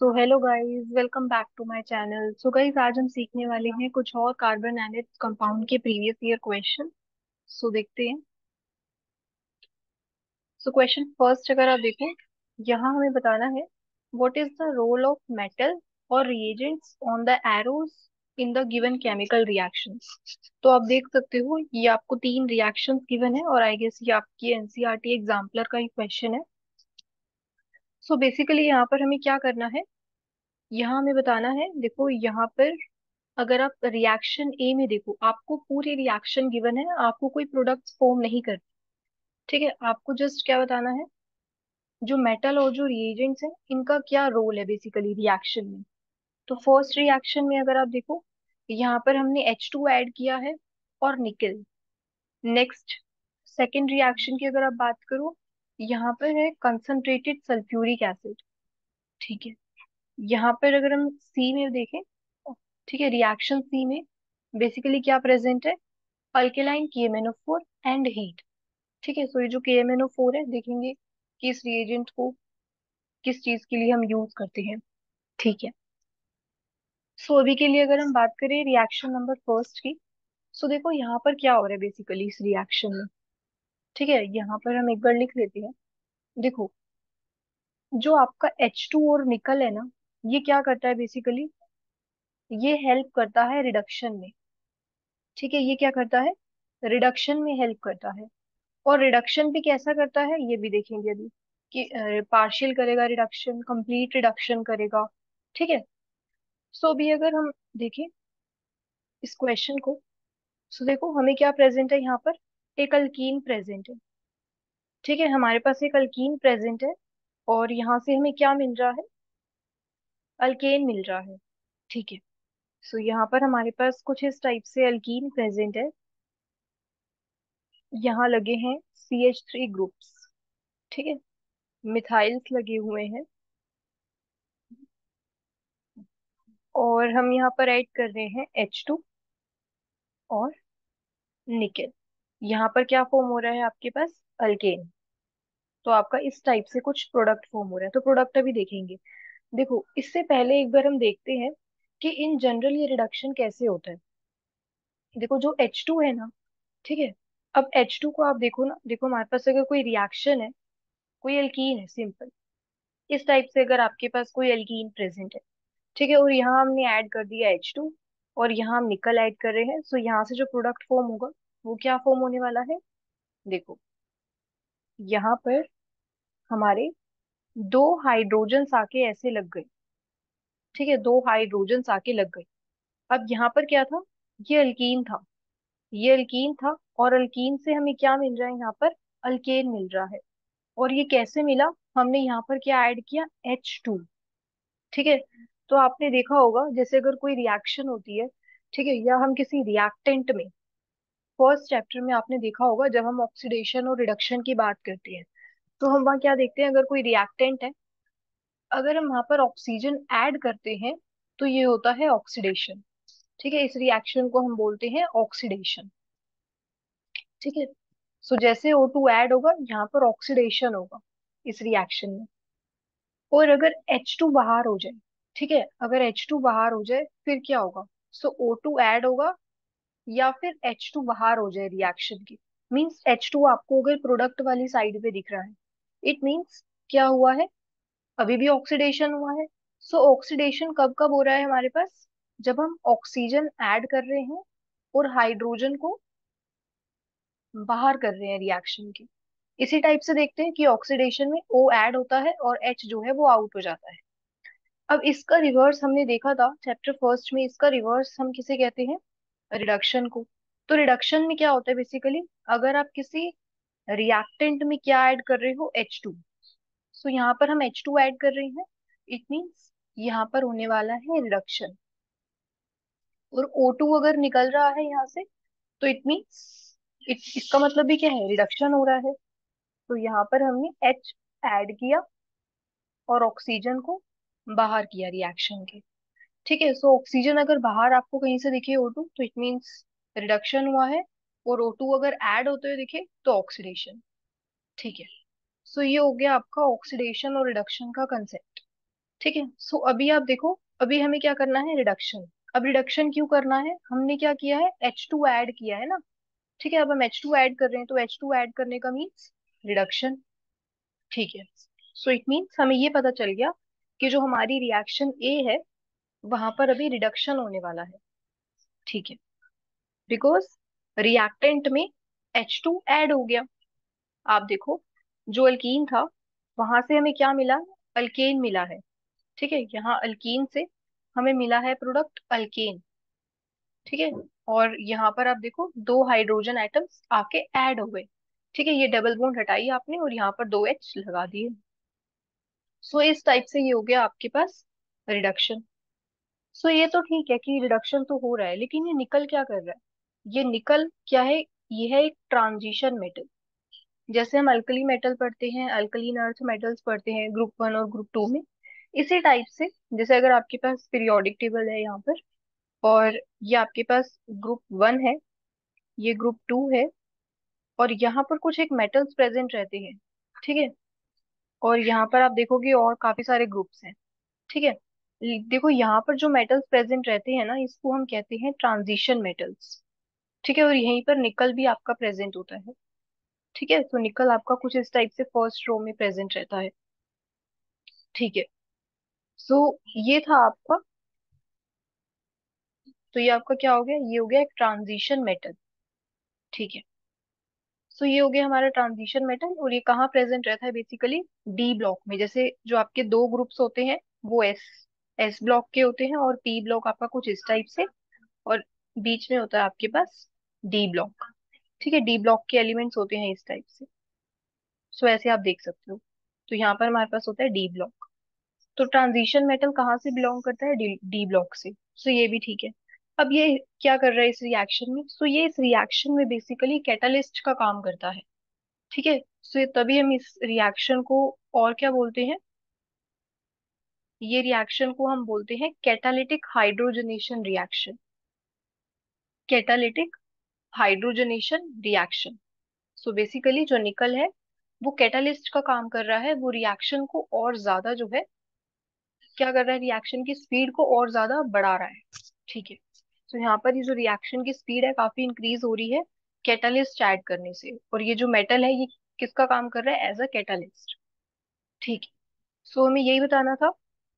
So hello guys, welcome back to my channel. So guys, आज हम सीखने वाले हैं कुछ और कार्बन एंड इट्स कंपाउंड के प्रीवियस ईयर क्वेश्चन। सो देखते हैं। सो क्वेश्चन फर्स्ट अगर आप देखो, यहाँ हमें बताना है what is the role of metal और reagents on the arrows in the given chemical reactions. तो आप देख सकते हो ये आपको तीन रिएक्शंस गिवन है और आई गेस ये आपकी एनसीईआरटी एग्जाम्पलर का ही क्वेश्चन है। सो बेसिकली यहाँ पर हमें क्या करना है, यहाँ हमें बताना है, देखो यहाँ पर अगर आप रिएक्शन ए में देखो, आपको पूरी रिएक्शन गिवन है, आपको कोई प्रोडक्ट्स फॉर्म नहीं करते। ठीक है, आपको जस्ट क्या बताना है, जो मेटल और जो रिएजेंट्स हैं इनका क्या रोल है बेसिकली रिएक्शन में। तो फर्स्ट रिएक्शन में अगर आप देखो, यहाँ पर हमने H2 ऐड किया है और निकल। नेक्स्ट सेकेंड रिएक्शन की अगर आप बात करो, यहाँ पर है कंसंट्रेटेड सल्फ्यूरिक एसिड। ठीक है, यहाँ पर अगर हम सी में देखें, ठीक है, रिएक्शन सी में बेसिकली क्या प्रेजेंट है, अल्केलाइन KMnO4 एंड हीट। ठीक है, सो ये जो KMnO4 है, देखेंगे कि इस रिएजेंट को किस चीज के लिए हम यूज करते हैं। ठीक है, सो अभी के लिए अगर हम बात करें रिएक्शन नंबर फर्स्ट की, सो देखो यहाँ पर क्या हो रहा है बेसिकली इस रिएक्शन में। ठीक है, यहाँ पर हम एक बार लिख लेते हैं। देखो, जो आपका H2 और निकल है ना, ये क्या करता है बेसिकली, ये हेल्प करता है रिडक्शन में। ठीक है, ये क्या करता है, रिडक्शन में हेल्प करता है। और रिडक्शन भी कैसा करता है ये भी देखेंगे अभी, कि पार्शियल करेगा रिडक्शन, कंप्लीट रिडक्शन करेगा। ठीक है, सो अभी अगर हम देखें इस क्वेश्चन को, सो देखो हमें क्या प्रेजेंट है यहाँ पर, एक अल्कीन प्रेजेंट है। ठीक है, हमारे पास एक अल्कीन प्रेजेंट है और यहाँ से हमें क्या मिल रहा है, अल्केन मिल रहा है। ठीक है, सो यहाँ पर हमारे पास कुछ इस टाइप से अल्कीन प्रेजेंट है, यहाँ लगे हैं CH3 ग्रुप्स। ठीक है, मिथाइल्स लगे हुए हैं और हम यहाँ पर ऐड कर रहे हैं H2 और निकेल। यहाँ पर क्या फॉर्म हो रहा है आपके पास, अल्केन। तो आपका इस टाइप से कुछ प्रोडक्ट फॉर्म हो रहा है, तो प्रोडक्ट अभी देखेंगे। देखो, इससे पहले एक बार हम देखते हैं कि इन जनरल ये रिडक्शन कैसे होता है। देखो, जो H2 है ना, ठीक है, अब H2 को आप देखो ना, देखो हमारे पास अगर कोई रिएक्शन है, कोई अल्कीन है सिंपल, इस टाइप से अगर आपके पास कोई अल्कीन प्रेजेंट है, ठीक है, और यहाँ हमने ऐड कर दिया H2 और यहाँ हम निकल ऐड कर रहे हैं, सो यहाँ से जो प्रोडक्ट फॉर्म होगा वो क्या फॉर्म होने वाला है। देखो, यहाँ पर हमारे दो हाइड्रोजन आके ऐसे लग गए। ठीक है, दो हाइड्रोजन आके लग गए। अब यहाँ पर क्या था, ये अल्कीन था, ये अल्कीन था और अल्कीन से हमें क्या मिल रहा है यहाँ पर, अल्केन मिल रहा है। और ये कैसे मिला, हमने यहाँ पर क्या ऐड किया, H2। ठीक है, तो आपने देखा होगा जैसे अगर कोई रिएक्शन होती है, ठीक है, या हम किसी रिएक्टेंट में, फर्स्ट चैप्टर में आपने देखा होगा जब हम ऑक्सीडेशन और रिडक्शन की बात करते हैं, तो हम वहाँ क्या देखते हैं, अगर कोई रिएक्टेंट है, अगर हम वहां पर ऑक्सीजन ऐड करते हैं तो ये होता है ऑक्सीडेशन। ठीक है, इस रिएक्शन को हम बोलते हैं ऑक्सीडेशन। ठीक है, सो जैसे O2 ऐड होगा यहाँ पर ऑक्सीडेशन होगा इस रिएक्शन में। और अगर H2 बाहर हो जाए, ठीक है, अगर H2 बाहर हो जाए फिर क्या होगा, सो O2 ऐड होगा या फिर H2 बाहर हो जाए रिएक्शन की, मींस H2 आपको अगर प्रोडक्ट वाली साइड पे दिख रहा है, इट मींस क्या हुआ है, अभी भी ऑक्सीडेशन हुआ है। सो ऑक्सीडेशन कब कब हो रहा है हमारे पास, जब हम ऑक्सीजन ऐड कर रहे हैं और हाइड्रोजन को बाहर कर रहे हैं रिएक्शन की। इसी टाइप से देखते हैं कि ऑक्सीडेशन में O ऐड होता है और H जो है वो आउट हो जाता है। अब इसका रिवर्स हमने देखा था चैप्टर फर्स्ट में, इसका रिवर्स हम किसे कहते हैं, रिडक्शन को। तो रिडक्शन में क्या होता है बेसिकली, अगर आप किसी रिएक्टेंट में क्या ऐड कर रहे हो, H2, सो यहाँ पर हम H2 ऐड कर रहे हैं, इट मीन्स यहाँ पर होने वाला है रिडक्शन। और O2 अगर निकल रहा है यहाँ से, तो इट मीन्स इसका मतलब भी क्या है, रिडक्शन हो रहा है। तो यहाँ पर हमने H ऐड किया और ऑक्सीजन को बाहर किया रिएक्शन के। ठीक है, सो ऑक्सीजन अगर बाहर आपको कहीं से दिखे O2, तो इट मीन्स रिडक्शन हुआ है। और O2 अगर ऐड होते हुए दिखे तो ऑक्सीडेशन। ठीक है, सो ये हो गया आपका ऑक्सीडेशन और रिडक्शन का कंसेप्ट। ठीक है। सो अभी आप देखो, अभी हमें क्या करना है, रिडक्शन। अब रिडक्शन क्यों करना है, हमने क्या किया है, H2 ऐड किया है ना। ठीक है, अब हम H2 ऐड कर रहे हैं, तो H2 ऐड करने का मीन्स रिडक्शन। ठीक है। सो इट मीन्स हमें ये पता चल गया कि जो हमारी रिएक्शन ए है वहां पर अभी रिडक्शन होने वाला है। ठीक है, बिकॉज रिएक्टेंट में H2 ऐड हो गया। आप देखो, जो अल्कीन था वहां से हमें क्या मिला, अल्केन मिला है। ठीक है, यहाँ अल्कीन से हमें मिला है प्रोडक्ट अल्केन। ठीक है, और यहाँ पर आप देखो दो हाइड्रोजन एटम्स आके ऐड हो गए। ठीक है, ये डबल बॉन्ड हटाई आपने और यहाँ पर दो H लगा दिए। सो इस टाइप से ये हो गया आपके पास रिडक्शन। सो ये तो ठीक है कि रिडक्शन तो हो रहा है, लेकिन ये निकल क्या कर रहा है, ये निकल क्या है, ये है एक ट्रांजिशन मेटल। जैसे हम अल्कली मेटल पढ़ते हैं, अल्कलीन अर्थ मेटल्स पढ़ते हैं ग्रुप 1 और ग्रुप 2 में, इसी टाइप से। जैसे अगर आपके पास पीरियोडिक टेबल है यहाँ पर, और ये आपके पास ग्रुप 1 है, ये ग्रुप 2 है, और यहाँ पर कुछ एक मेटल्स प्रेजेंट रहते हैं। ठीक है, और यहाँ पर आप देखोगे और काफी सारे ग्रुप्स हैं। ठीक है, देखो यहाँ पर जो मेटल्स प्रेजेंट रहते हैं ना, इसको हम कहते हैं ट्रांजिशन मेटल्स। ठीक है, और यहीं पर निकल भी आपका प्रेजेंट होता है। ठीक है, तो निकल आपका कुछ इस टाइप से फर्स्ट रो में प्रेजेंट रहता है। ठीक है, सो ये था आपका, तो ये आपका क्या हो गया, ये हो गया एक ट्रांजिशन मेटल। ठीक है, सो ये हो गया हमारा ट्रांजिशन मेटल, और ये कहाँ प्रेजेंट रहता है, बेसिकली डी ब्लॉक में। जैसे जो आपके दो ग्रुप्स होते हैं वो एस एस ब्लॉक के होते हैं, और पी ब्लॉक आपका कुछ इस टाइप से, और बीच में होता है आपके पास डी ब्लॉक। ठीक है, डी ब्लॉक के एलिमेंट्स होते हैं इस टाइप से। सो ऐसे आप देख सकते हो। तो यहाँ पर हमारे पास होता है डी ब्लॉक। तो ट्रांजिशन मेटल कहाँ से बिलोंग करता है, डी ब्लॉक से। सो ये भी ठीक है। अब ये क्या कर रहा है इस रिएक्शन में, सो ये इस रिएक्शन में बेसिकली कैटालिस्ट का काम करता है। ठीक है, सो तभी हम इस रिएक्शन को और क्या बोलते हैं, ये रिएक्शन को हम बोलते हैं catalytic hydrogenation reaction. Catalytic hydrogenation reaction. So basically जो निकल है वो कैटालिस्ट का काम कर रहा है, वो रिएक्शन को और ज्यादा जो है क्या कर रहा है, रिएक्शन की स्पीड को और ज्यादा बढ़ा रहा है। ठीक है, तो यहाँ पर ये जो रिएक्शन की स्पीड है काफी इंक्रीज हो रही है कैटालिस्ट ऐड करने से, और ये जो मेटल है ये किसका काम कर रहा है, एज अ कैटालिस्ट। ठीक है, सो हमें यही बताना था।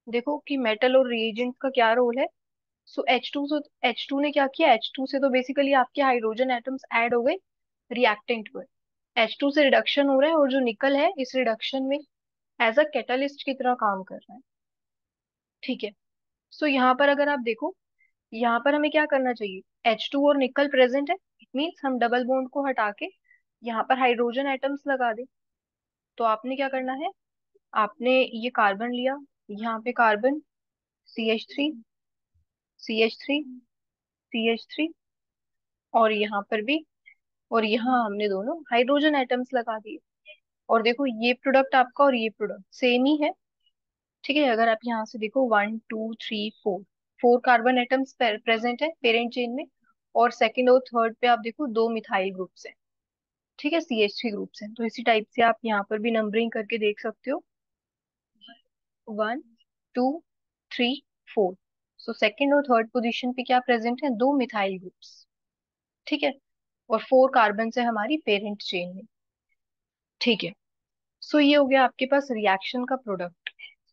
देखो कि मेटल और रिएजेंट का क्या रोल है। सो H2 ने क्या किया, H2 से तो बेसिकली आपके हाइड्रोजन एटम्स ऐड हो गए रिएक्टेंट पर। H2 से रिडक्शन हो रहा है, और जो निकल है इस रिडक्शन में एज अ कैटालिस्ट की तरह काम कर रहा है। ठीक है, सो यहाँ पर अगर आप देखो, यहाँ पर हमें क्या करना चाहिए, H2 और निकल प्रेजेंट है, इट मीन्स हम डबल बॉन्ड को हटा के यहाँ पर हाइड्रोजन एटम्स लगा दे। तो आपने क्या करना है, आपने ये कार्बन लिया, यहाँ पे कार्बन, CH3, CH3, CH3, और यहाँ पर भी, और यहाँ हमने दोनों हाइड्रोजन एटम्स लगा दिए। और देखो ये प्रोडक्ट आपका और ये प्रोडक्ट सेम ही है। ठीक है, अगर आप यहाँ से देखो 1 2 3 4, 4 कार्बन एटम्स प्रेजेंट है पेरेंट चेन में, और सेकंड और थर्ड पे आप देखो दो मिथाइल ग्रुप्स हैं। ठीक है, CH3 ग्रुप्स हैं। तो इसी टाइप से आप यहाँ पर भी नंबरिंग करके देख सकते हो, 1 2 3 4। सो सेकंड और थर्ड पोजीशन पे क्या प्रेजेंट है, दो मिथाइल ग्रुप्स। ठीक है, और 4 कार्बन है हमारी पेरेंट चेन में। ठीक है, सो ये हो गया आपके पास रिएक्शन का प्रोडक्ट।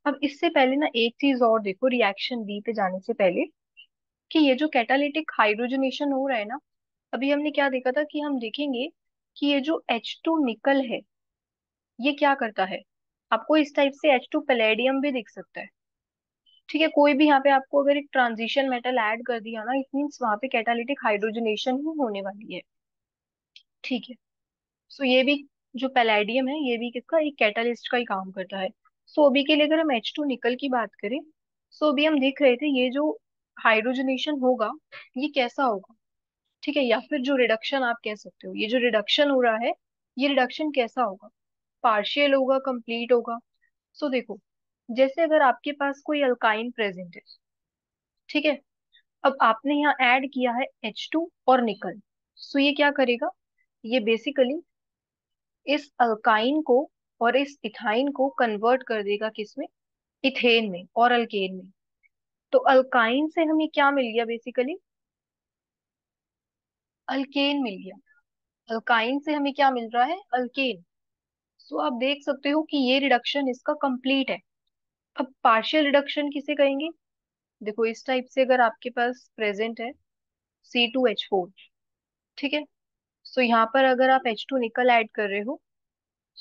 अब इससे पहले ना एक चीज और देखो, रिएक्शन बी पे जाने से पहले, कि ये जो कैटालिटिक हाइड्रोजनेशन हो रहा है ना, अभी हमने क्या देखा था कि हम देखेंगे कि ये जो H2 निकल है ये क्या करता है, आपको इस टाइप से H2 पैलेडियम भी दिख सकता है। ठीक है, कोई भी यहाँ पे आपको अगर एक ट्रांजिशन मेटल ऐड कर दिया ना, इट मीन्स वहां पे कैटालिटिक हाइड्रोजनेशन ही होने वाली है। ठीक है, सो ये भी जो पैलेडियम है ये भी किसका, एक कैटालिस्ट का ही काम करता है। सो अभी के लिए अगर हम H2 निकल की बात करें, सो अभी हम देख रहे थे ये जो हाइड्रोजनेशन होगा ये कैसा होगा। ठीक है, या फिर जो रिडक्शन आप कह सकते हो, ये जो रिडक्शन हो रहा है ये रिडक्शन कैसा होगा, पार्शियल होगा, कंप्लीट होगा। सो देखो, जैसे अगर आपके पास कोई अल्काइन प्रेजेंट है, ठीक है, अब आपने यहाँ ऐड किया है H2 और निकल। सो ये क्या करेगा, ये बेसिकली इस अल्काइन को और इस इथाइन को कन्वर्ट कर देगा किसमें, इथेन में और अल्केन में। तो अल्काइन से हमें क्या मिल गया बेसिकली? अल्केन मिल गया। अल्काइन से हमें क्या मिल रहा है? अल्केन। सो आप देख सकते हो कि ये रिडक्शन इसका कंप्लीट है। अब पार्शियल रिडक्शन किसे कहेंगे? देखो इस टाइप से अगर आपके पास प्रेजेंट है C2H4, ठीक है। सो यहाँ पर अगर आप H2 निकल ऐड कर रहे हो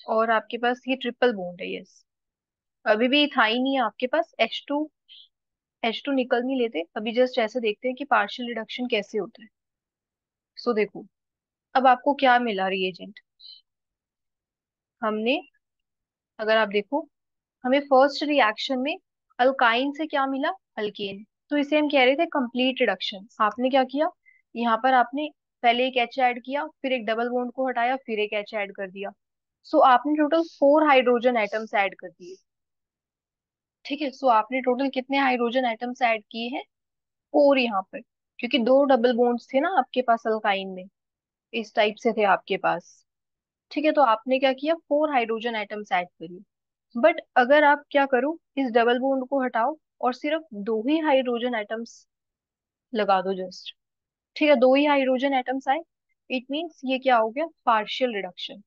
और आपके पास ये ट्रिपल बॉन्ड है, यस, अभी भी इथाइन ही है आपके पास। H2 निकल नहीं लेते अभी, जस्ट ऐसे देखते हैं कि पार्शियल रिडक्शन कैसे होता है। सो देखो, अब आपको क्या मिला रिएजेंट? हमने, अगर आप देखो, हमें फर्स्ट रिएक्शन में अल्काइन से क्या मिला? अल्केन। तो इसे हम कह रहे थे कंप्लीट रिडक्शन। आपने क्या किया? यहाँ पर आपने पहले एक एच ऐड किया, फिर एक डबल बॉन्ड को हटाया, फिर एक एच ऐड कर दिया। सो आपने टोटल 4 हाइड्रोजन एटम्स ऐड कर दिए। ठीक है, सो आपने टोटल कितने हाइड्रोजन एटम्स ऐड किए हैं? 4 यहाँ पर, क्योंकि 2 डबल बॉन्ड्स थे ना आपके पास अल्काइन में, इस टाइप से थे आपके पास। ठीक है, तो आपने क्या किया? 4 हाइड्रोजन एटम्स ऐड करिए। बट अगर आप क्या करो, इस डबल बॉन्ड को हटाओ और सिर्फ 2 ही हाइड्रोजन एटम्स लगा दो जस्ट। ठीक है, 2 ही हाइड्रोजन एटम्स आए, इट मीन्स ये क्या हो गया? Partial reduction.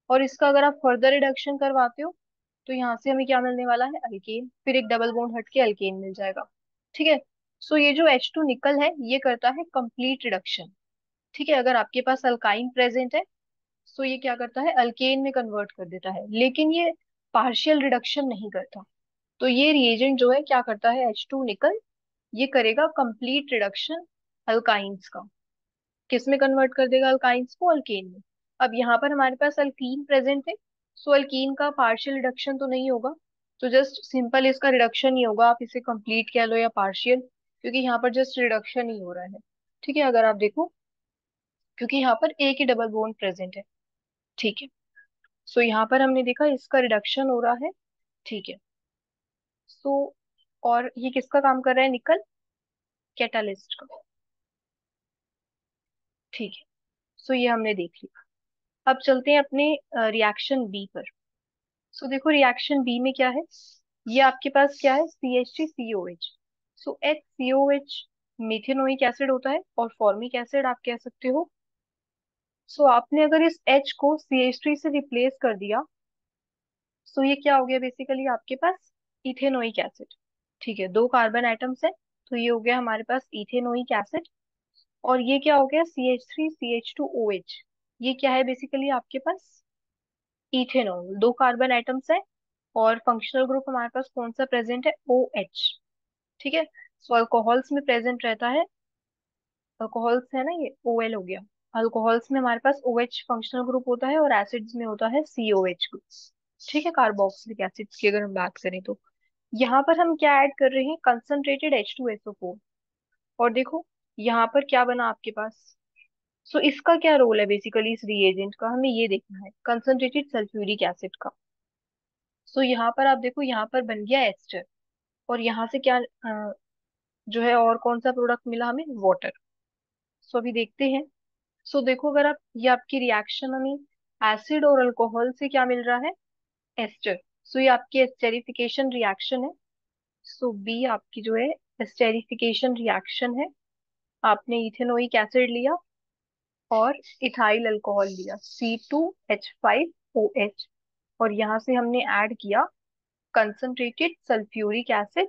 और इसका अगर आप फर्दर रिडक्शन करवाते हो तो यहाँ से हमें क्या मिलने वाला है? अल्केन। फिर एक डबल बॉन्ड हट के अल्केन मिल जाएगा। ठीक है, सो ये जो H2 निकल है ये करता है कंप्लीट रिडक्शन। ठीक है, अगर आपके पास अल्काइन प्रेजेंट है सो ये क्या करता है? अल्केन में कन्वर्ट कर देता है, लेकिन ये पार्शियल रिडक्शन नहीं करता। तो ये रिएजेंट जो है क्या करता है? H2 निकल, ये करेगा कंप्लीट रिडक्शन अल्काइंस का। किस में कन्वर्ट कर देगा? अल्काइंस को अल्केन में। अब यहाँ पर हमारे पास अल्कीन प्रेजेंट है, सो अल्कीन का पार्शियल रिडक्शन तो नहीं होगा, तो जस्ट सिंपल इसका रिडक्शन ही होगा। आप इसे कंप्लीट कह लो या पार्शियल, क्योंकि यहाँ पर जस्ट रिडक्शन ही हो रहा है। ठीक है, अगर आप देखो, क्योंकि यहाँ पर एक ही डबल बॉन्ड प्रेजेंट है। ठीक है, सो यहाँ पर हमने देखा इसका रिडक्शन हो रहा है। ठीक है, सो और ये किसका काम कर रहा है? निकल, कैटालिस्ट का। ठीक है, सो ये हमने देख लिया। अब चलते हैं अपने रिएक्शन बी पर। सो देखो रिएक्शन बी में क्या है? ये आपके पास क्या है? CH3COH। सो HCOH मिथेनोइक एसिड होता है और फॉर्मिक एसिड आप कह सकते हो। सो आपने अगर इस H को CH3 से रिप्लेस कर दिया, सो ये क्या हो गया बेसिकली आपके पास? Ethanoic acid. ठीक है, 2 कार्बन एटम्स है, तो ये हो गया हमारे पास इथेनोइक एसिड। और ये क्या हो गया? CH3CH2OH। ये क्या है बेसिकली आपके पास? इथेनॉल। 2 कार्बन एटम्स है और फंक्शनल ग्रुप हमारे पास कौन सा प्रेजेंट है? OH। ठीक है, सो अल्कोहल्स में प्रेजेंट रहता है, अल्कोहल्स है ना, ये OL हो गया। अल्कोहल्स में हमारे पास OH फंक्शनल ग्रुप होता है और एसिड्स में होता है COH ग्रुप। ठीक है, कार्बोक्सिलिक एसिड्स की अगर हम बात करें तो यहाँ पर हम क्या ऐड कर रहे हैं? Concentrated H2SO4। और देखो यहाँ पर क्या बना आपके पास? सो इसका क्या रोल है बेसिकली इस रिएजेंट का, हमें ये देखना है, कंसंट्रेटेड सल्फ्यूरिक एसिड का। सो यहाँ पर आप देखो, यहाँ पर बन गया एस्टर। और यहाँ से क्या जो है, और कौन सा प्रोडक्ट मिला हमें? वाटर। सो अभी देखते हैं। सो देखो, अगर आप, ये आपकी रिएक्शन हमें एसिड और अल्कोहल से क्या मिल रहा है? एस्टर। सो ये आपकी एस्टेरिफिकेशन रिएक्शन है। सो बी आपकी जो है एस्टेरिफिकेशन रिएक्शन है। आपने इथेनोइक एसिड लिया और इथाइल अल्कोहल लिया C2H5OH, और यहाँ से हमने ऐड किया कंसंट्रेटेड सल्फ्यूरिक एसिड,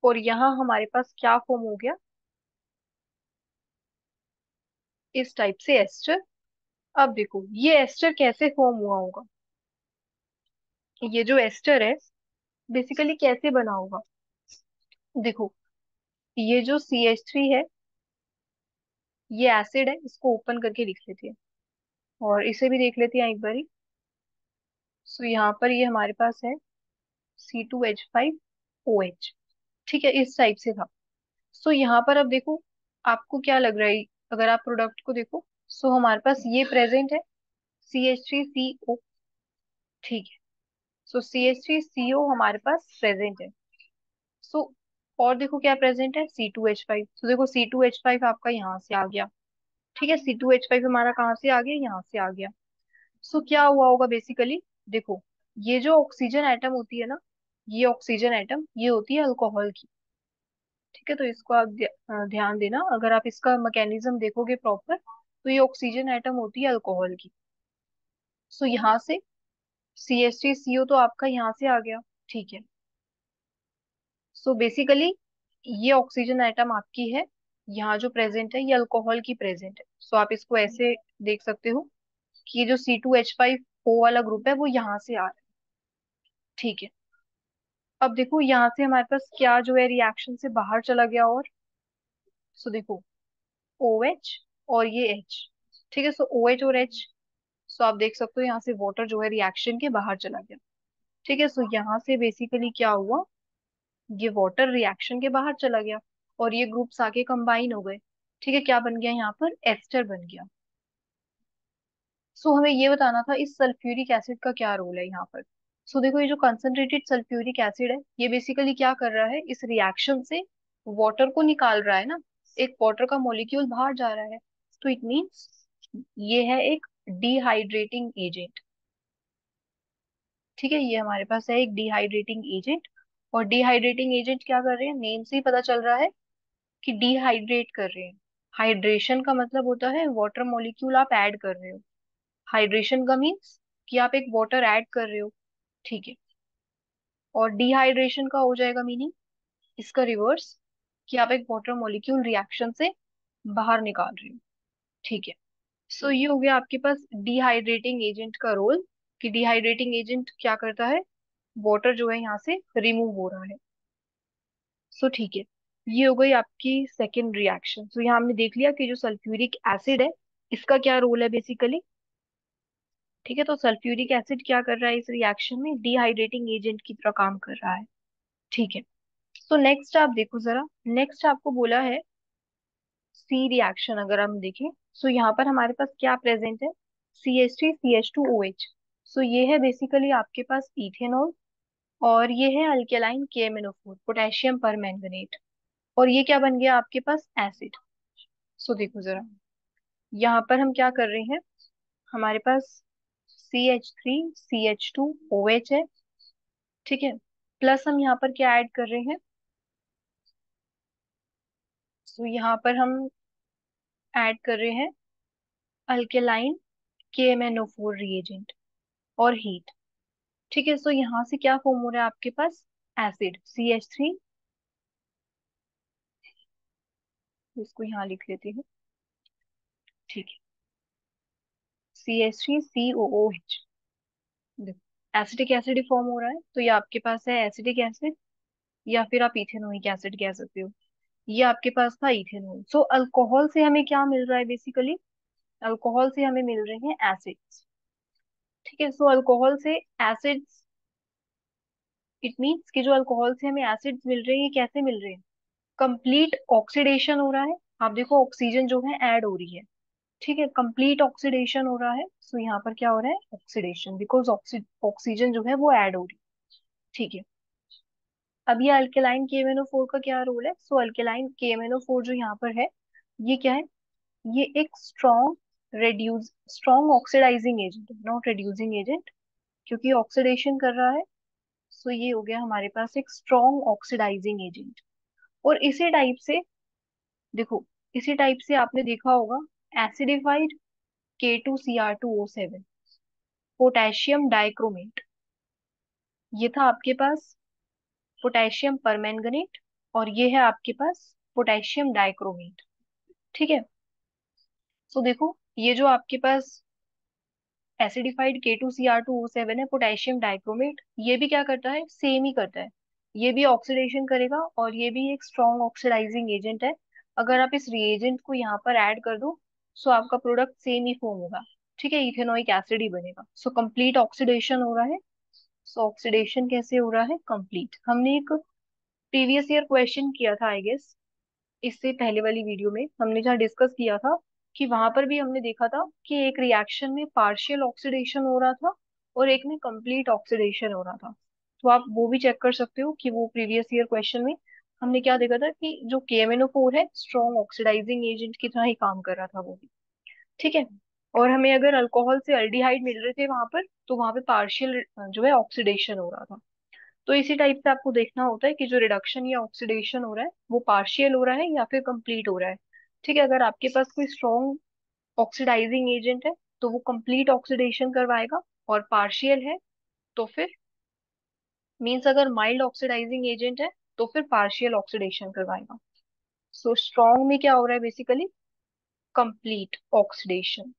और यहाँ हमारे पास क्या फॉर्म हो गया? इस टाइप से एस्टर। अब देखो ये एस्टर कैसे फॉर्म हुआ होगा? ये जो एस्टर है बेसिकली कैसे बना होगा? देखो, ये जो CH3 है ये एसिड है, इसको ओपन करके लिख लेते हैं और इसे भी देख लेते हैं एक बारी। सो यहाँ पर ये हमारे पास है C2H5OH। ठीक है, इस टाइप से था। सो यहाँ पर अब देखो, आपको क्या लग रहा है? अगर आप प्रोडक्ट को देखो, सो हमारे पास ये प्रेजेंट है CH3CO। ठीक है, सो CH3CO हमारे पास प्रेजेंट है। सो और देखो क्या प्रेजेंट है? C2H5। तो देखो C2H5 आपका यहाँ से आ गया। ठीक है, C2H5 हमारा कहाँ से आ गया? यहाँ से आ गया। सो क्या हुआ होगा बेसिकली? देखो, ये जो ऑक्सीजन एटम होती है ना, ये ऑक्सीजन एटम ये होती है अल्कोहल की। ठीक है, तो इसको आप ध्यान देना, अगर आप इसका मैकेनिज्म देखोगे प्रॉपर, तो ये ऑक्सीजन एटम होती है अल्कोहल की। सो यहाँ से CH3CO तो आपका यहाँ से आ गया। ठीक है, सो बेसिकली ये ऑक्सीजन एटम आपकी है, यहाँ जो प्रेजेंट है ये अल्कोहल की प्रेजेंट है। सो आप इसको ऐसे देख सकते हो कि ये जो C2H5O वाला ग्रुप है वो यहाँ से आ रहा है। ठीक है, अब देखो यहाँ से हमारे पास क्या जो है रिएक्शन से बाहर चला गया। और सो देखो OH और ये H। ठीक है, सो OH और H, सो आप देख सकते हो यहाँ से वाटर जो है रिएक्शन के बाहर चला गया। ठीक है, सो यहाँ से बेसिकली क्या हुआ, ये वाटर रिएक्शन के बाहर चला गया और ये ग्रुप्स आके कंबाइन हो गए। ठीक है, क्या बन गया यहाँ पर, एस्टर बन गया। सो हमें ये बताना था इस सल्फ्यूरिक एसिड का क्या रोल है यहाँ पर। सो देखो ये जो कंसंट्रेटेड सल्फ्यूरिक एसिड है ये बेसिकली क्या कर रहा है, इस रिएक्शन से वाटर को निकाल रहा है ना, एक वाटर का मॉलिक्यूल बाहर जा रहा है। तो इट मीन्स ये है एक डिहाइड्रेटिंग एजेंट। ठीक है, ये हमारे पास है एक डिहाइड्रेटिंग एजेंट। और डिहाइड्रेटिंग एजेंट क्या कर रहे हैं, नेम से ही पता चल रहा है कि डिहाइड्रेट कर रहे हैं। हाइड्रेशन का मतलब होता है वाटर मॉलिक्यूल आप ऐड कर रहे हो। हाइड्रेशन का मीन्स कि आप एक वाटर ऐड कर रहे हो। ठीक है, और डिहाइड्रेशन का हो जाएगा मीनिंग इसका रिवर्स, कि आप एक वाटर मॉलिक्यूल रिएक्शन से बाहर निकाल रहे हो। ठीक है, सो ये हो गया आपके पास डिहाइड्रेटिंग एजेंट का रोल, कि डिहाइड्रेटिंग एजेंट क्या करता है, वाटर जो है यहाँ से रिमूव हो रहा है। सो ठीक है, ये हो गई आपकी सेकेंड रिएक्शन। सो यहाँ हमने देख लिया कि जो सल्फ्यूरिक एसिड है इसका क्या रोल है बेसिकली। ठीक है, तो सल्फ्यूरिक एसिड क्या कर रहा है इस रिएक्शन में, डिहाइड्रेटिंग एजेंट की तरह काम कर रहा है। ठीक है, तो नेक्स्ट आप देखो जरा, नेक्स्ट आपको बोला है सी रिएक्शन। अगर हम देखें, सो यहाँ पर हमारे पास क्या प्रेजेंट है, CH3CH2OH। सो ये है बेसिकली आपके पास इथेनॉल, और ये है अल्केलाइन KMnO4 पोटेशियम परमैंगनेट। और ये क्या बन गया आपके पास, एसिड। सो देखो जरा, यहाँ पर हम क्या कर रहे हैं, हमारे पास CH3CH2OH है। ठीक है, प्लस हम यहाँ पर क्या ऐड कर रहे हैं, तो यहाँ पर हम ऐड कर रहे हैं अल्केलाइन KMnO4 रिएजेंट और हीट। ठीक है, सो यहाँ से क्या फॉर्म हो रहा है आपके पास, एसिड CH3, इसको यहाँ लिख लेते हैं। ठीक है, CH3COOH। देखो एसिटिक एसिड फॉर्म हो रहा है, तो ये आपके पास है एसिटिक एसिड, या फिर आप इथेनोइक एसिड कह सकते हो। ये आपके पास था इथेनॉल। सो अल्कोहल से हमें क्या मिल रहा है बेसिकली, अल्कोहल से हमें मिल रहे हैं एसिड्स। ठीक है, सो अल्कोहल से एसिड्स, इट मीन्स कि जो अल्कोहल से हमें एसिड्स मिल रहे हैं ये कैसे मिल रहे हैं, कंप्लीट ऑक्सीडेशन हो रहा है। आप देखो ऑक्सीजन जो है ऐड हो रही है। ठीक है, कंप्लीट ऑक्सीडेशन हो रहा है। सो यहाँ पर क्या हो रहा है, ऑक्सीडेशन, बिकॉज ऑक्सीजन जो है वो ऐड हो रही है। ठीक है, अब ये अल्केलाइन KMnO4 का क्या रोल है, सो अल्केलाइन KMnO4 जो यहाँ पर है ये क्या है, ये एक स्ट्रॉन्ग ऑक्सीडाइजिंग एजेंट है, नॉट रिड्यूसिंग एजेंट, क्योंकि ऑक्सीडेशन कर रहा है। सो ये हो गया हमारे पास एक स्ट्रॉन्ग ऑक्सीडाइजिंग एजेंट। और इसी टाइप से देखो, इसी टाइप से आपने देखा होगा एसिडिफाइड K2Cr2O7 पोटेशियम डाइक्रोमेट, ये था आपके पास पोटेशियम परमैंगनेट, और ये है आपके पास पोटेशियम डाइक्रोमेट। ठीक है, सो देखो ये जो आपके पास एसिडिफाइड K2Cr2O7 है पोटेशियम डाइक्रोमेट, ये भी क्या करता है, सेम ही करता है। ये भी ऑक्सीडेशन करेगा और ये भी एक स्ट्रॉन्ग ऑक्सीडाइजिंग एजेंट है। अगर आप इस रिएजेंट को यहाँ पर ऐड कर दो, सो आपका प्रोडक्ट सेम ही फॉर्म होगा। ठीक है, इथेनोइक एसिड ही बनेगा। सो कंप्लीट ऑक्सीडेशन हो रहा है। सो ऑक्सीडेशन कैसे हो रहा है, कंप्लीट। हमने एक प्रीवियस ईयर क्वेश्चन किया था आई गेस, इससे पहले वाली वीडियो में हमने जहाँ डिस्कस किया था, कि वहां पर भी हमने देखा था कि एक रिएक्शन में पार्शियल ऑक्सीडेशन हो रहा था और एक में कंप्लीट ऑक्सीडेशन हो रहा था। तो आप वो भी चेक कर सकते हो कि वो प्रीवियस ईयर क्वेश्चन में हमने क्या देखा था, कि जो KMnO4 है स्ट्रॉन्ग ऑक्सीडाइजिंग एजेंट की तरह ही काम कर रहा था वो भी। ठीक है, और हमें अगर अल्कोहल से अल्डिहाइड मिल रहे थे वहां पर, तो वहां पे पार्शियल जो है ऑक्सीडेशन हो रहा था। तो इसी टाइप से आपको देखना होता है कि जो रिडक्शन या ऑक्सीडेशन हो रहा है वो पार्शियल हो रहा है या फिर कंप्लीट हो रहा है। ठीक है, अगर आपके पास कोई स्ट्रॉन्ग ऑक्सीडाइजिंग एजेंट है तो वो कंप्लीट ऑक्सीडेशन करवाएगा, और पार्शियल है तो फिर मीन्स अगर माइल्ड ऑक्सीडाइजिंग एजेंट है तो फिर पार्शियल ऑक्सीडेशन करवाएगा। सो स्ट्रॉन्ग में क्या हो रहा है बेसिकली, कंप्लीट ऑक्सीडेशन।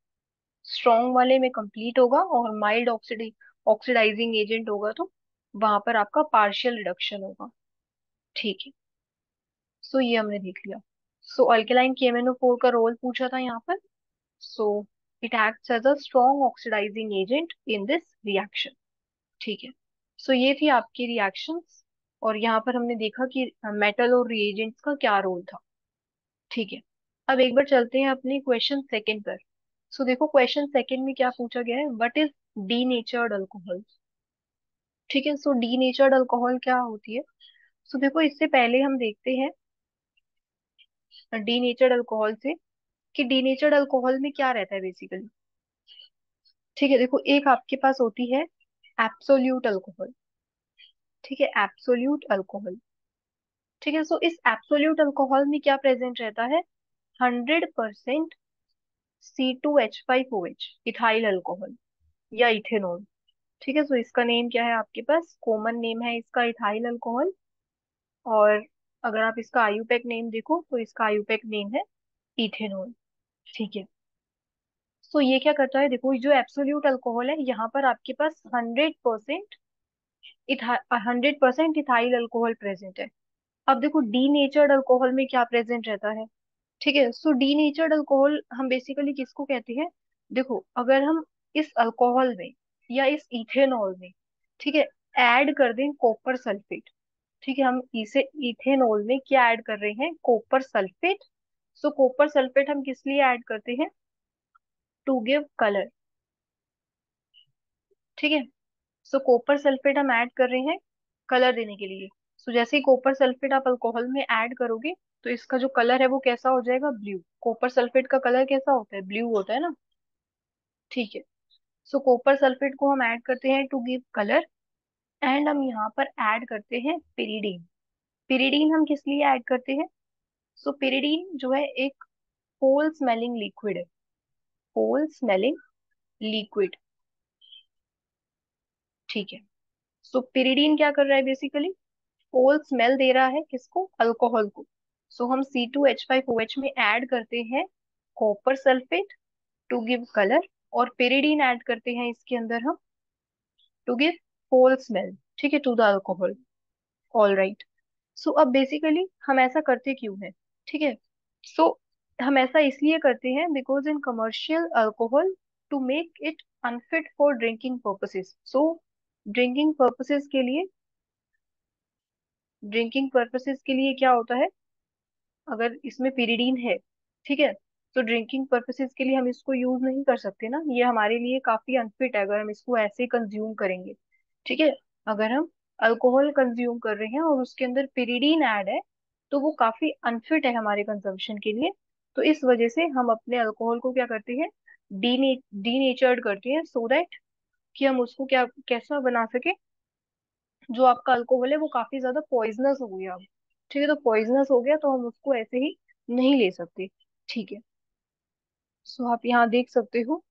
स्ट्रॉन्ग वाले में कंप्लीट होगा, और माइल्ड ऑक्सीडाइजिंग एजेंट होगा तो वहां पर आपका पार्शियल रिडक्शन होगा। ठीक है, सो ये हमने देख लिया। सो अल्केलाइन KMnO4 का रोल पूछा था यहाँ पर। So it acts as a strong oxidising agent in this reaction. ठीक है, सो ये थी आपकी रिएक्शंस, और यहाँ पर हमने देखा कि मेटल और रिएजेंट्स का क्या रोल था। ठीक है, अब एक बार चलते हैं अपने क्वेश्चन सेकंड पर। सो देखो क्वेश्चन सेकंड में क्या पूछा गया है, व्हाट इज डीनेचर्ड अल्कोहल। ठीक है, सो डीनेचर्ड अल्कोहल क्या होती है। सो देखो इससे पहले हम देखते हैं डीनेचर्ड अल्कोहल से कि डीनेचर्ड अल्कोहल में क्या रहता है बेसिकली। ठीक है, देखो एक आपके पास होती है एब्सोल्यूट अल्कोहल। ठीक है, एब्सोल्यूट अल्कोहल। ठीक है, सो इस एब्सोल्यूट अल्कोहल में क्या प्रेजेंट रहता है, 100% C2H5OH, इथाइल अल्कोहल या इथेनॉल। ठीक है, सो इसका नेम क्या है आपके पास, कॉमन नेम है इसका इथाइल अल्कोहल। और अगर आप इसका आयुपैक नेम देखो तो इसका आयुपैक नेम है इथेनॉल। ठीक है, सो ये क्या करता है, देखो जो एब्सोल्यूट अल्कोहल है यहाँ पर आपके पास 100% इथाइल अल्कोहल प्रेजेंट है। अब देखो डीनेचर्ड अल्कोहल में क्या प्रेजेंट रहता है। ठीक है, सो डीनेचर्ड अल्कोहल हम बेसिकली किसको कहते हैं, देखो अगर हम इस अल्कोहल में या इस इथेनॉल में, ठीक है, ऐड कर दें कॉपर सल्फेट। ठीक है, हम इसे इथेनॉल में क्या ऐड कर रहे हैं, copper sulphate. So copper sulphate हम किस लिए ऐड करते हैं, टू गिव कलर। ठीक है, सो कॉपर सल्फेट हम ऐड कर रहे हैं कलर देने के लिए। सो जैसे ही कॉपर सल्फेट आप अल्कोहल में ऐड करोगे तो इसका जो कलर है वो कैसा हो जाएगा, ब्लू। कॉपर सल्फेट का कलर कैसा होता है, ब्लू होता है ना। ठीक है, सो कॉपर सल्फेट को हम ऐड करते हैं टू गिव कलर, एंड हम यहाँ पर ऐड करते हैं पिरिडीन। पिरिडीन हम किस लिए ऐड करते हैं, सो पिरिडीन जो है एक फोल स्मेलिंग लिक्विड है, फोल स्मेलिंग लिक्विड। ठीक है, सो पिरिडीन क्या कर रहा है बेसिकली, फोल स्मेल दे रहा है किसको, अल्कोहल को। सो हम C2H5OH में ऐड करते हैं copper sulphate to give colour, और पिरिडीन ऐड करते हैं इसके अंदर हम टू गिव फोल स्मेल। ठीक है, to the alcohol. All right, so अब बेसिकली हम ऐसा करते क्यों है। ठीक है, सो हम ऐसा इसलिए करते हैं because in commercial alcohol to make it unfit for drinking purposes. So drinking purposes के लिए, ड्रिंकिंग पर्पसेस के लिए क्या होता है, अगर इसमें पिरिडीन है, ठीक है, तो ड्रिंकिंग पर्पसेस के लिए हम इसको यूज नहीं कर सकते ना, ये हमारे लिए काफी अनफिट है अगर हम इसको ऐसे कंज्यूम करेंगे। ठीक है, अगर हम अल्कोहल कंज्यूम कर रहे हैं और उसके अंदर पिरिडीन ऐड है तो वो काफी अनफिट है हमारे कंजम्पशन के लिए। तो इस वजह से हम अपने अल्कोहल को क्या करते हैं, डीनेचर्ड करते हैं, सो दैट कि हम उसको क्या कैसा बना सके, जो आपका अल्कोहल है वो काफी ज्यादा पॉइजनस हो गया अब। ठीक है, तो पॉइजनस हो गया तो हम उसको ऐसे ही नहीं ले सकते। ठीक है, सो आप यहाँ देख सकते हो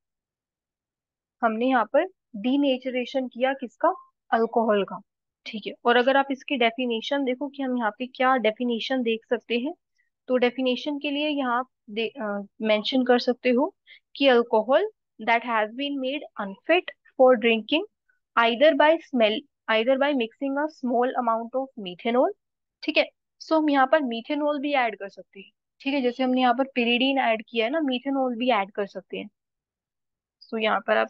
हमने यहाँ पर डीनेचरेशन किया किसका, अल्कोहल का। ठीक है, और अगर आप इसकी डेफिनेशन देखो कि हम यहाँ पे क्या डेफिनेशन देख सकते हैं, तो डेफिनेशन के लिए यहाँ मेंशन कर सकते हो कि alcohol that has been made unfit for drinking either by smell, either by mixing a small amount of methanol. ठीक है, सो हम यहाँ पर मीथेनॉल भी ऐड कर सकते हैं। ठीक है, जैसे हमने यहाँ पर पिरिडीन ऐड किया है ना, मीथेनॉल भी ऐड कर सकते हैं। सो यहाँ पर आप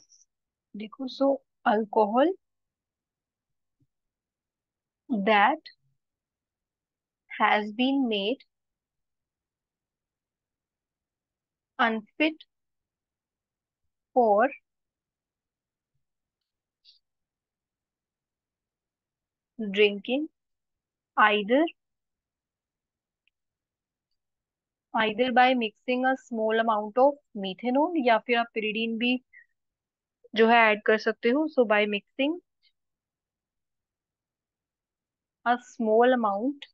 देखो, so alcohol that has been made unfit for drinking either either by mixing a small amount of methanol, या फिर आप पिरिडीन भी जो है ऐड कर सकते हो, so by mixing a small amount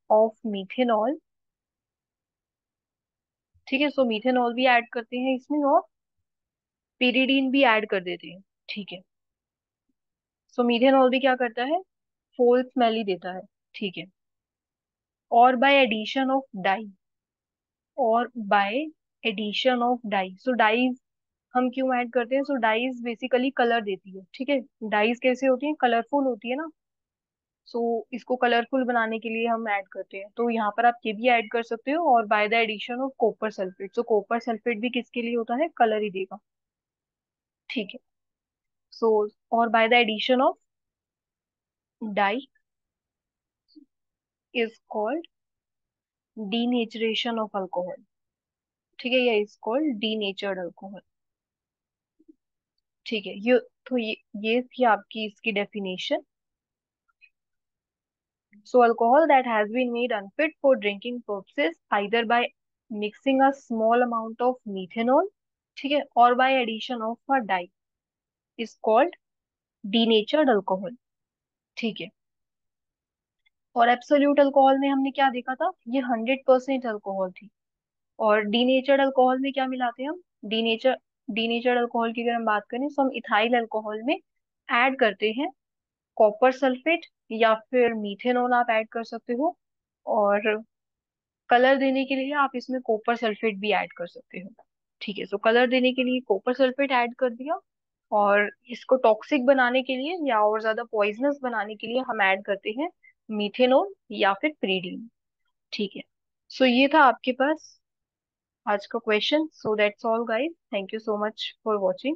of methanol। ठीक है, सो मिथेनॉल भी ऐड करते हैं इसमें और पिरिडीन भी ऐड कर देते हैं। ठीक है, सो मिथेनॉल भी क्या करता है, फोल स्मेल देता है। ठीक है, और बाय एडिशन ऑफ डाई, और by addition of dye, so dyes हम क्यों ऐड करते हैं, सो डाइज बेसिकली कलर देती है। ठीक है, डाइज कैसे होती है, कलरफुल होती है ना। सो इसको कलरफुल बनाने के लिए हम ऐड करते हैं, तो यहाँ पर आप ये भी ऐड कर सकते हो। और by the addition of copper sulphate, so copper sulphate भी किसके लिए होता है, कलर ही देगा। ठीक है, सो और by the addition of dye is called denaturation of alcohol. ठीक है, या इज कॉल्ड डीनेचर्ड अल्कोहल। ठीक है, ये थी आपकी इसकी definition. So alcohol that has been made unfit for drinking purposes either by mixing a small amount of methanol, ठीक है, और by addition of a dye is called denatured alcohol. ठीक है, और एब्सोल्यूट अल्कोहल में हमने क्या देखा था, ये 100% अल्कोहल थी। और डीनेचर्ड अल्कोहल में क्या मिलाते हैं हम, डीनेचर्ड अल्कोहल की अगर हम बात करें तो हम इथाइल अल्कोहल में ऐड करते हैं कॉपर सल्फेट या फिर मीथेनॉल आप ऐड कर सकते हो। और कलर देने के लिए आप इसमें कॉपर सल्फेट भी ऐड कर सकते हो। ठीक है, सो कलर देने के लिए कॉपर सल्फेट ऐड कर दिया, और इसको टॉक्सिक बनाने के लिए या और ज्यादा पॉइजनस बनाने के लिए हम ऐड करते हैं मीथेनॉल या फिर प्रीडीन। ठीक है, सो ये था आपके पास आज का question. So that's all guys, thank you so much for watching.